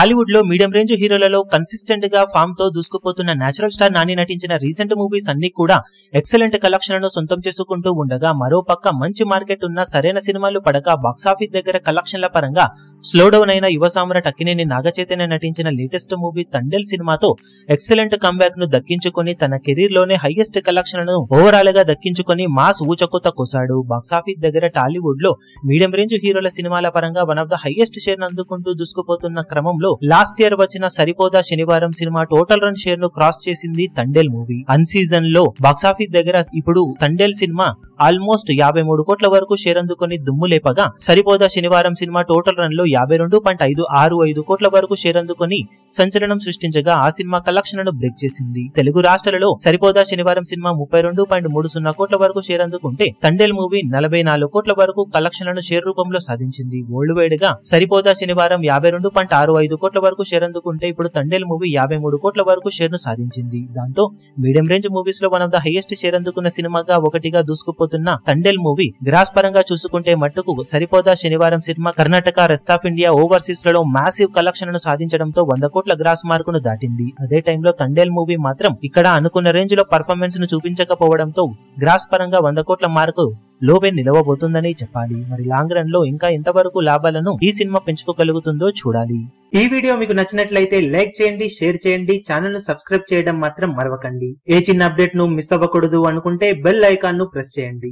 టాలీవుడ్ లో medium range హీరోలలో consistent గా form తో దూసుకుపోతున్న నేచురల్ స్టార్ నాని నటించిన రీసెంట్ మూవీస్ అన్ని కూడా ఎక్సలెంట్ కలెక్షన్లను సొంతం చేసుకుంటూ ఉండగా, మరో పక్క మంచి మార్కెట్ ఉన్న సరైన సినిమాలు పడక బాక్సాఫీస్ దగ్గర కలెక్షన్ల పరంగా స్లో డౌన్ అయిన యువ సామ్రాట్ అక్కినేని నాగచైతన్య నటించిన లేటెస్ట్ మూవీ తండేల్ సినిమాతో ఎక్సలెంట్ కంబ్యాక్ ను దక్కించుకొని తన కెరీర్ లోనే హైయెస్ట్ కలెక్షన్లను ఓవరాల్ గా దక్కించుకొని మాస్ ఊచకొత్త కోసాడు. బాక్సాఫీస్ దగ్గర టాలీవుడ్ లో మీడియం రేంజ్ హీరోల సినిమాల పరంగా one of the highest share అందుకుంటూ దూసుకుపోతున్న క్రమంలో లాస్ట్ ఇయర్ వచ్చిన Saripodhaa Sanivaaram cinema total run share ను క్రాస్ చేసింది తండేల్ మూవీ. అన్ సీజన్ లో బాక్సాఫీస్ దగ్గర ఇప్పుడు తండేల్ సినిమా ఆల్మోస్ట్ 53 కోట్ల వరకు షేర్ అందుకుని దుమ్ము లేపగా, సరిపోదా శనివారం సినిమా టోటల్ రన్ లో 52.565 కోట్ల వరకు షేర్ అందుకుని సంచలనం సృష్టించగా, ఆ సినిమా కలెక్షన్లను బ్రేక్ చేసింది. తెలుగు రాష్ట్రాలలో సరిపోదా శనివారం సినిమా 32.30 కోట్ల వరకు షేర్ అందుకుంటే, తండేల్ మూవీ 44 కోట్ల వరకు కలెక్షన్లను షేర్ రూపంలో సాధించింది. వరల్డ్ వైడ్ గా సరిపోదా శనివారం 52.65 కోట్ల వరకు షేర్ అందుకుంటే, ఇప్పుడు తండేల్ మూవీ 53 కోట్ల వరకు షేర్ ను సాధించింది. దాంతో మీడియం రేంజ్ మూవీస్ లో one of the highest share అందుకున్న సినిమాగా ఒకటిగా దూసుకుపోతున్న తండేల్ మూవీ గ్రాస్ పరంగా చూసుకుంటే మట్టుకు సరిపోదా Sanivaaram cinema Karnataka, rest of India, overseas లలో మాసివ్ కలెక్షన్ ను సాధించడంతో 100 కోట్ల గ్రాస్ మార్కును దాటింది. అదే టైంలో తండేల్ మూవీ మాత్రం ఇక్కడ అనుకున్న రేంజ్ లో పర్ఫార్మెన్స్ ను చూపించకపోవడంతో గ్రాస్ పరంగా 100 కోట్ల మార్కు లోపే నిలవబోతుందని చెప్పాలి. మరి లాంగ్ రన్ లో ఇంకా ఎంతవరకు లాభాలను ఈ సినిమా పెంచుకోగలుగుతుందో చూడాలి. ఈ వీడియో మీకు నచ్చినట్లయితే లైక్ చేయండి, షేర్ చేయండి, ఛానల్ ను సబ్స్క్రైబ్ చేయడం మాత్రం మరవకండి. ఏ చిన్న అప్డేట్ ను మిస్ అవ్వకూడదు అనుకుంటే బెల్ ఐకాన్ ను ప్రెస్ చేయండి.